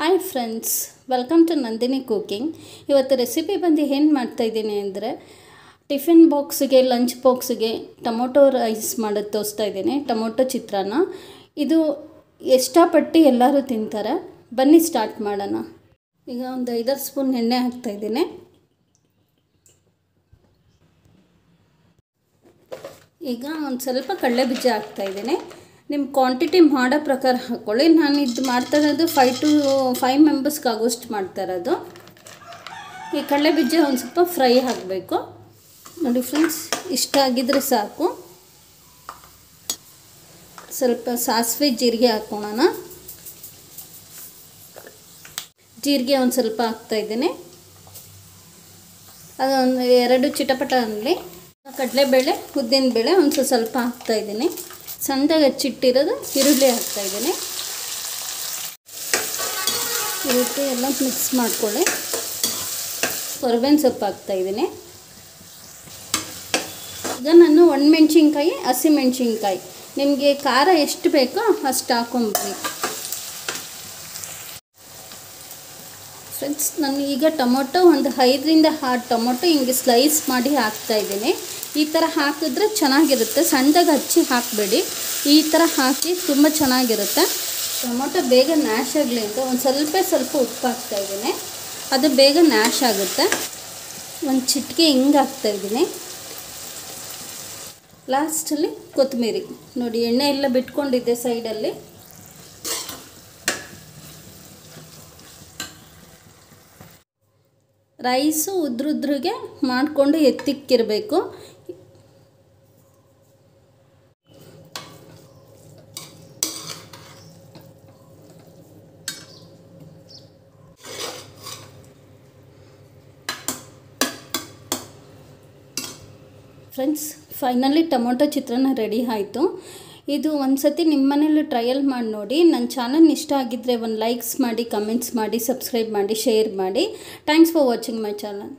Hi friends, welcome to Nandini cooking. ಇವತ್ತು recipe ಬಂದು ಏನು ಮಾಡ್ತಾಯಿದ್ದೀನಿ ಅಂದರೆ ಟಿಫಿನ್ ಬಾಕ್ಸಿಗೆ, ಲಂಚ್ ಬಾಕ್ಸಿಗೆ ಟೊಮೊಟೊ ರೈಸ್ ಮಾಡೋದು ತೋರಿಸ್ತಾ ಇದ್ದೀನಿ. ಟೊಮೊಟೊ ಚಿತ್ರಾನ್ನ. ಇದು ಇಷ್ಟಪಟ್ಟು ಎಲ್ಲರೂ ತಿಂತಾರೆ. ಬನ್ನಿ ಸ್ಟಾರ್ಟ್ ಮಾಡೋಣ. ಈಗ ಒಂದು 5 ಸ್ಪೂನ್ ಎಣ್ಣೆ ಹಾಕ್ತಾಯಿದ್ದೀನಿ. ಈಗ ಒಂದು ಸ್ವಲ್ಪ ಕಡಲೆ ಬೀಜ ಹಾಕ್ತಾಯಿದ್ದೀನಿ. ನಿಮ್ಮ ಕ್ವಾಂಟಿಟಿ ಮಾಡೋ ಪ್ರಕಾರ ಹಾಕ್ಕೊಳ್ಳಿ. ನಾನು ಇದು ಮಾಡ್ತಾ ಇರೋದು 5 to 5 ಮೆಂಬರ್ಸ್ಗೆ ಆಗೋಷ್ಟು ಮಾಡ್ತಾ ಇರೋದು. ಈ ಕಡಲೆ ಬೀಜ ಒಂದು ಸ್ವಲ್ಪ ಫ್ರೈ ಆಗಬೇಕು. ನೋಡಿ ಫ್ರೆಂಡ್ಸ್, ಇಷ್ಟ ಆಗಿದ್ರೆ ಸಾಕು. ಸ್ವಲ್ಪ ಸಾಸಿವೆ ಜೀರಿಗೆ ಹಾಕೋಣ. ಜೀರಿಗೆ ಒಂದು ಸ್ವಲ್ಪ ಹಾಕ್ತಾಯಿದ್ದೀನಿ. ಅದೊಂದು 2 ಚಿಟಪಟ ಅನ್ನಲಿ. ಕಡಲೆಬೇಳೆ, ಉದ್ದಿನಬೇಳೆ ಒಂದು ಸ್ವಲ್ಪ ಹಾಕ್ತಾಯಿದ್ದೀನಿ. ಸಣ್ಣದಾಗಿ ಹಚ್ಚಿಟ್ಟಿರೋದು ಈರುಳ್ಳಿ ಹಾಕ್ತಾಯಿದ್ದೀನಿ. ಈ ರೀತಿ ಎಲ್ಲ ಮಿಕ್ಸ್ ಮಾಡ್ಕೊಳ್ಳಿ. ಕೊರಬೇವಿನ ಸೊಪ್ಪು ಹಾಕ್ತಾಯಿದ್ದೀನಿ. ಈಗ ನಾನು ಒಣಮೆಣ್ಸಿನ್ಕಾಯಿ, ಹಸಿಮೆಣ್ಸಿನ್ಕಾಯಿ, ನಿಮಗೆ ಖಾರ ಎಷ್ಟು ಬೇಕೋ ಅಷ್ಟು ಹಾಕೊಂಬಿಡಿ. ಫ್ರೆಂಡ್ಸ್, ನಾನು ಈಗ ಟೊಮೊಟೊ ಒಂದು 5ರಿಂದ 6 ಟೊಮೊಟೊ ಹಿಂಗೆ ಸ್ಲೈಸ್ ಮಾಡಿ ಹಾಕ್ತಾಯಿದ್ದೀನಿ. ಈ ಥರ ಹಾಕಿದ್ರೆ ಚೆನ್ನಾಗಿರುತ್ತೆ. ಸಣ್ಣದಾಗಿ ಹಚ್ಚಿ ಹಾಕಬೇಡಿ. ಈ ಥರ ಹಾಕಿ ತುಂಬ ಚೆನ್ನಾಗಿರುತ್ತೆ. ಟೊಮೊಟೊ ಬೇಗ ನ್ಯಾಶ್ ಆಗಲಿ ಅಂತ ಒಂದು ಸ್ವಲ್ಪ ಉಪ್ಪು ಹಾಕ್ತಾಯಿದ್ದೀನಿ. ಅದು ಬೇಗ ನ್ಯಾಶ್ ಆಗುತ್ತೆ. ಒಂದು ಚಿಟಿಕೆ ಹಿಂಗೆ ಹಾಕ್ತಾಯಿದ್ದೀನಿ. ಲಾಸ್ಟಲ್ಲಿ ಕೊತ್ತಂಬರಿ. ನೋಡಿ, ಎಣ್ಣೆ ಎಲ್ಲ ಬಿಟ್ಕೊಂಡಿದ್ದೆ ಸೈಡಲ್ಲಿ. ರೈಸು ಉದ್ರುದ್ರಿಗೆ ಮಾಡಿಕೊಂಡು ಎತ್ತಿಕ್ಕಿರಬೇಕು. ಫ್ರೆಂಡ್ಸ್, ಫೈನಲಿ ಟೊಮೊಟೊ ಚಿತ್ರಾನ್ನ ರೆಡಿ ಆಯಿತು. ಇದು ಒಂದು ಸತಿ ನಿಮ್ಮ ಮನೇಲಿ ಟ್ರಯಲ್ ಮಾಡಿ ನೋಡಿ. ನನ್ನ ಚಾನಲ್ ಇಷ್ಟ ಆಗಿದ್ದರೆ ಒಂದು ಲೈಕ್ಸ್ ಮಾಡಿ, ಕಮೆಂಟ್ಸ್ ಮಾಡಿ, ಸಬ್ಸ್ಕ್ರೈಬ್ ಮಾಡಿ, ಶೇರ್ ಮಾಡಿ. Thanks for watching my channel.